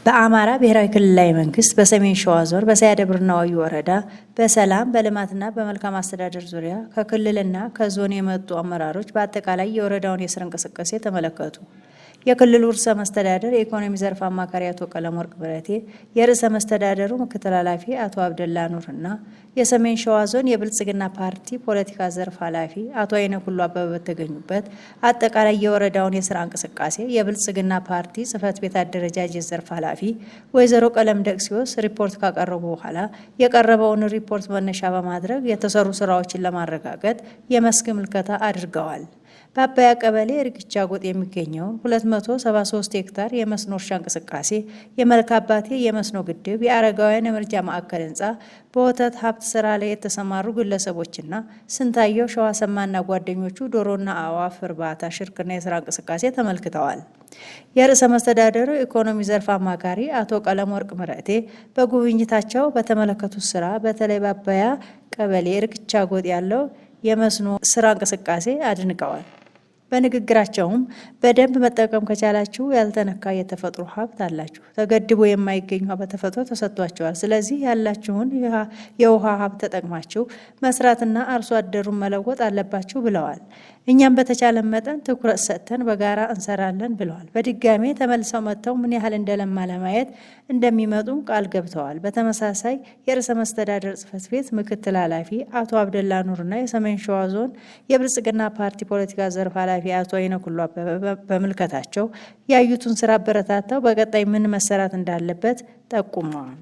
በአማራ ብሔራዊ ክልላዊ መንግስት በሰሜን ሸዋ ዞን በሰያደብርና ዋዩ ወረዳ በሰላም በልማትና በመልካም አስተዳደር ዙሪያ ከክልልና ከዞን የመጡ አመራሮች በአጠቃላይ የወረዳውን የስራ እንቅስቃሴ ተመለከቱ። የክልሉ ርዕሰ መስተዳደር የኢኮኖሚ ዘርፍ አማካሪ አቶ ቀለመወርቅ ብረቴ፣ የርዕሰ መስተዳደሩ ምክትል ኃላፊ አቶ አብደላ ኑርና የሰሜን ሸዋ ዞን የብልጽግና ፓርቲ ፖለቲካ ዘርፍ ኃላፊ አቶ አይነኩሉ አበበ በተገኙበት አጠቃላይ የወረዳውን የስራ እንቅስቃሴ የብልጽግና ፓርቲ ጽህፈት ቤት አደረጃጀት ዘርፍ ኃላፊ ወይዘሮ ቀለም ደቅሲዮስ ሪፖርት ካቀረቡ በኋላ የቀረበውን ሪፖርት መነሻ በማድረግ የተሰሩ ስራዎችን ለማረጋገጥ የመስክ ምልከታ አድርገዋል። በአባያ ቀበሌ ርግቻ ጎጥ የሚገኘውን 273 ሄክታር የመስኖ እርሻ እንቅስቃሴ፣ የመልካ አባቴ የመስኖ ግድብ፣ የአረጋውያን የምርጃ ማዕከል ህንፃ፣ በወተት ሀብት ስራ ላይ የተሰማሩ ግለሰቦችና ስንታየው ሸዋሰማና ጓደኞቹ ዶሮና አዕዋፍ እርባታ ሽርክና የስራ እንቅስቃሴ ተመልክተዋል። የርዕሰ መስተዳደሩ ኢኮኖሚ ዘርፍ አማካሪ አቶ ቀለመወርቅ ብረቴ በጉብኝታቸው በተመለከቱት ስራ በተለይ በአባያ ቀበሌ ርግቻ ጎጥ ያለው የመስኖ ስራ እንቅስቃሴ አድንቀዋል። በንግግራቸውም በደንብ መጠቀም ከቻላችሁ ያልተነካ የተፈጥሮ ሀብት አላችሁ፣ ተገድቦ የማይገኙ በተፈጥሮ ተሰጥቷቸዋል። ስለዚህ ያላችሁን የውሃ ሀብት ተጠቅማችሁ መስራትና አርሶ አደሩን መለወጥ አለባችሁ ብለዋል። እኛም በተቻለ መጠን ትኩረት ሰጥተን በጋራ እንሰራለን ብለዋል። በድጋሜ ተመልሰው መጥተው ምን ያህል እንደለማ ለማየት እንደሚመጡ ቃል ገብተዋል። በተመሳሳይ የርዕሰ መስተዳደር ጽህፈት ቤት ምክትል ኃላፊ አቶ አብደላ ኑርና የሰሜን ሸዋ ዞን የብልጽግና ፓርቲ ፖለቲካ ዘርፍ ኃላፊ አቶ አይነኩሉ አበበ በምልከታቸው ያዩትን ስራ አበረታተው በቀጣይ ምን መሰራት እንዳለበት ጠቁመዋል።